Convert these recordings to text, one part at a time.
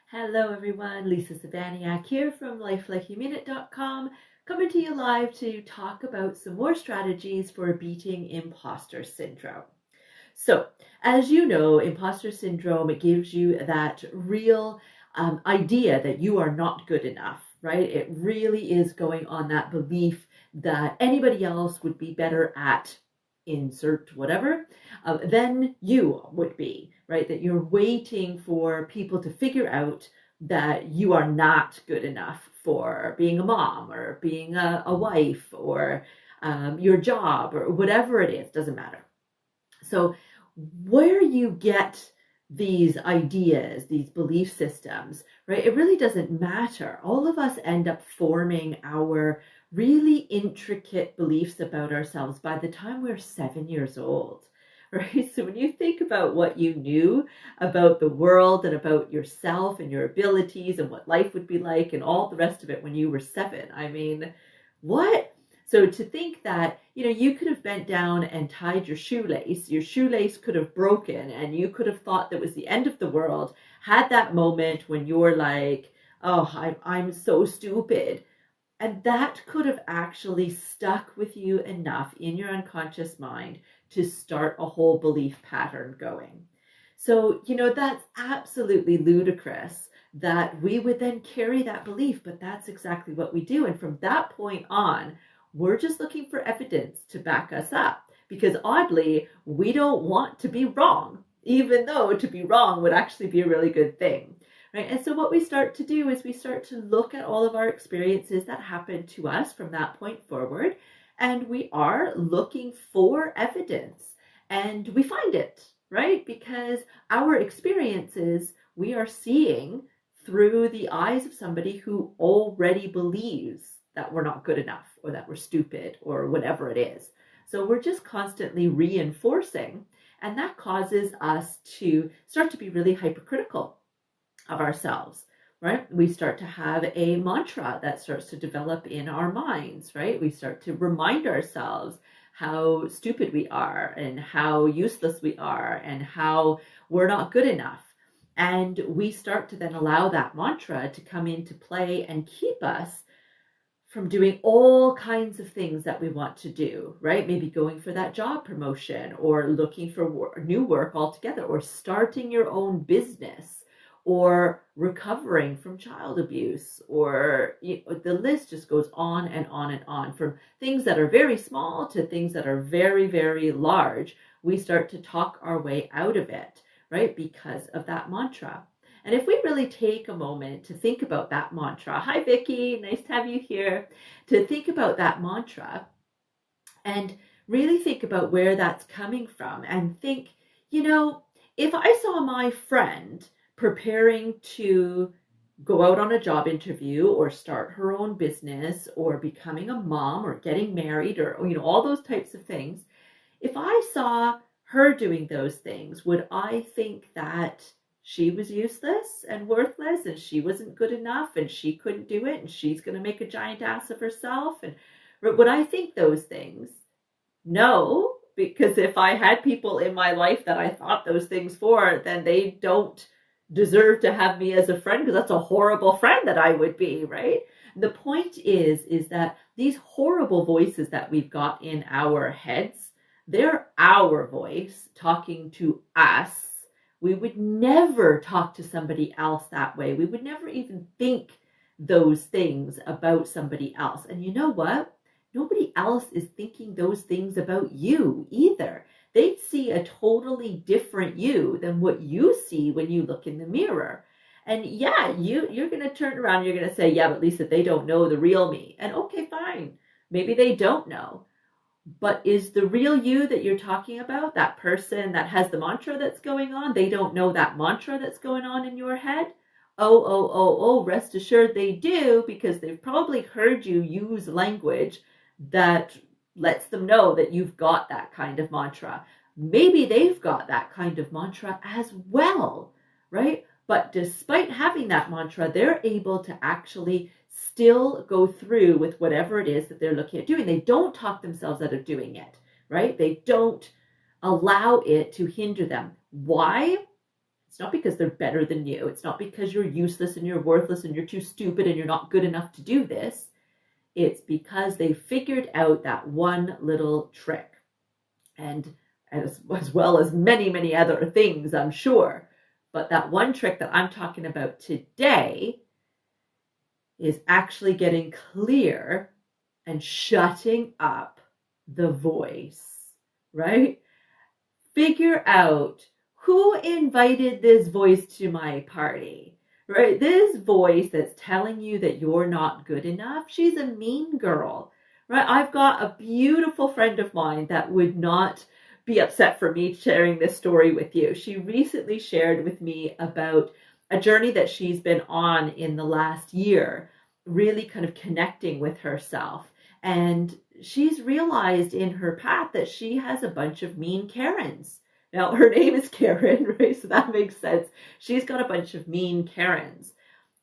Hello everyone, Lisa Sabaniak here from lifelikeaminute.com, coming to you live to talk about some more strategies for beating imposter syndrome. So, as you know, imposter syndrome, it gives you that real idea that you are not good enough, right? It really is going on that belief that anybody else would be better at insert whatever than you would be, right? That you're waiting for people to figure out that you are not good enough for being a mom or being a wife or your job or whatever it is, doesn't matter. So where you get these ideas, these belief systems, right? It really doesn't matter. All of us end up forming our really intricate beliefs about ourselves by the time we're 7 years old, right? So when you think about what you knew about the world and about yourself and your abilities and what life would be like and all the rest of it when you were 7, I mean, what? So to think that, you could have bent down and tied your shoelace could have broken and you could have thought that was the end of the world, had that moment when you're like, oh, I'm so stupid. And that could have actually stuck with you enough in your unconscious mind to start a whole belief pattern going. So, that's absolutely ludicrous that we would then carry that belief, but that's exactly what we do. And from that point on, we're just looking for evidence to back us up because oddly, we don't want to be wrong, even though to be wrong would actually be a really good thing. Right? And so what we start to do is we start to look at all of our experiences that happened to us from that point forward, and we are looking for evidence and we find it, right? Because our experiences we are seeing through the eyes of somebody who already believes that we're not good enough or that we're stupid or whatever it is. So we're just constantly reinforcing, and that causes us to start to be really hypercritical of ourselves, right? We start to have a mantra that starts to develop in our minds, right? We start to remind ourselves how stupid we are and how useless we are and how we're not good enough. And we start to then allow that mantra to come into play and keep us from doing all kinds of things that we want to do, right? Maybe going for that job promotion or looking for new work altogether or starting your own business or recovering from child abuse, or the list just goes on and on and on, from things that are very small to things that are very, very large. We start to talk our way out of it, right? Because of that mantra. And if we really take a moment to think about that mantra, hi Vicky, nice to have you here, to think about that mantra and really think about where that's coming from and think, if I saw my friend preparing to go out on a job interview or start her own business or becoming a mom or getting married or all those types of things, if I saw her doing those things, would I think that she was useless and worthless and she wasn't good enough and she couldn't do it and she's going to make a giant ass of herself? And would I think those things? No, because if I had people in my life that I thought those things for, then they don't deserve to have me as a friend, because that's a horrible friend that I would be, right? The point is that these horrible voices that we've got in our heads, they're our voice talking to us. We would never talk to somebody else that way. We would never even think those things about somebody else. And you know what? Nobody else is thinking those things about you either. They see a totally different you than what you see when you look in the mirror. And yeah, you're going to turn around, you're going to say, yeah, but Lisa, they don't know the real me. And okay, fine. Maybe they don't know. But is the real you that you're talking about, that person that has the mantra that's going on, they don't know that mantra that's going on in your head? Oh, rest assured they do, because they've probably heard you use language that lets them know that you've got that kind of mantra. Maybe they've got that kind of mantra as well, right? But despite having that mantra, they're able to actually still go through with whatever it is that they're looking at doing. They don't talk themselves out of doing it, right? They don't allow it to hinder them. Why? It's not because they're better than you. It's not because you're useless and you're worthless and you're too stupid and you're not good enough to do this. It's because they figured out that one little trick. And as well as many, many other things, I'm sure. But that one trick that I'm talking about today is actually getting clear and shutting up the voice, right? Figure out who invited this voice to my party, right? This voice that's telling you that you're not good enough, she's a mean girl, right? I've got a beautiful friend of mine that would not be upset for me sharing this story with you. She recently shared with me about a journey that she's been on in the last year, really kind of connecting with herself. And she's realized in her path that she has a bunch of mean Karens. Now, her name is Karen, right? So that makes sense. She's got a bunch of mean Karens.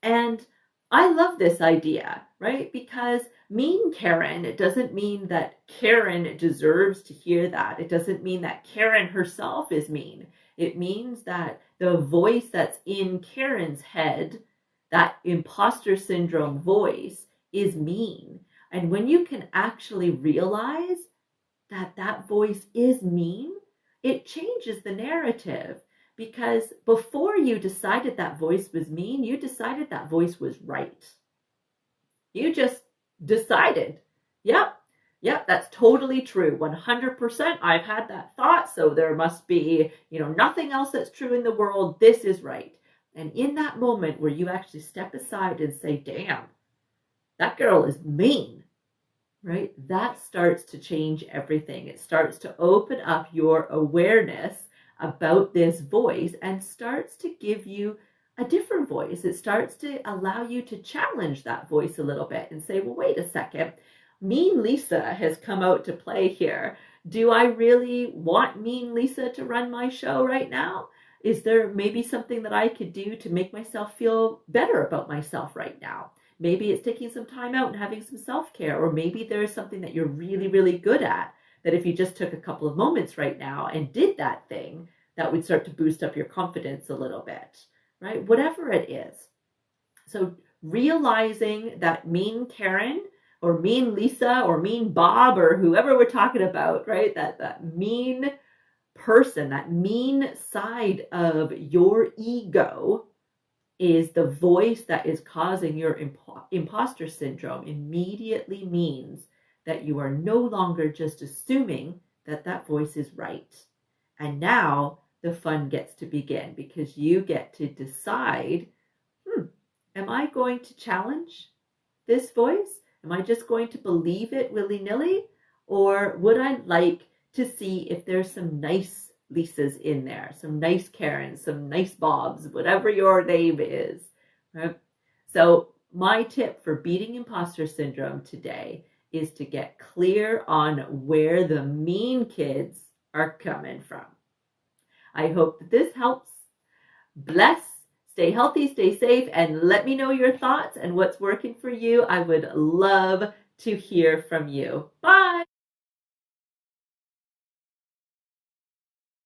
And I love this idea, right? Because mean Karen, it doesn't mean that Karen deserves to hear that. It doesn't mean that Karen herself is mean. It means that the voice that's in Karen's head, that imposter syndrome voice, is mean. And when you can actually realize that that voice is mean, it changes the narrative. Because before you decided that voice was mean, you decided that voice was right. You just decided, yep, that's totally true. 100%. I've had that thought, so there must be, nothing else that's true in the world. This is right. And in that moment where you actually step aside and say, damn, that girl is mean, right? That starts to change everything. It starts to open up your awareness about this voice and starts to give you a different voice. It starts to allow you to challenge that voice a little bit and say, well, wait a second. Mean Lisa has come out to play here. Do I really want Mean Lisa to run my show right now? Is there maybe something that I could do to make myself feel better about myself right now? Maybe it's taking some time out and having some self-care, or maybe there's something that you're really, really good at, that if you just took a couple of moments right now and did that thing, that would start to boost up your confidence a little bit, right? Whatever it is. So realizing that mean Karen or mean Lisa or mean Bob or whoever we're talking about, right? That mean person, that mean side of your ego is the voice that is causing your imposter syndrome immediately means that you are no longer just assuming that that voice is right. And now the fun gets to begin because you get to decide, am I going to challenge this voice? Am I just going to believe it willy-nilly? Or would I like to see if there's some nice Lisas in there, some nice Karens, some nice Bobs, whatever your name is, right? So my tip for beating imposter syndrome today is to get clear on where the mean kids are coming from. I hope that this helps. Bless, stay healthy, stay safe, and let me know your thoughts and what's working for you. I would love to hear from you. Bye.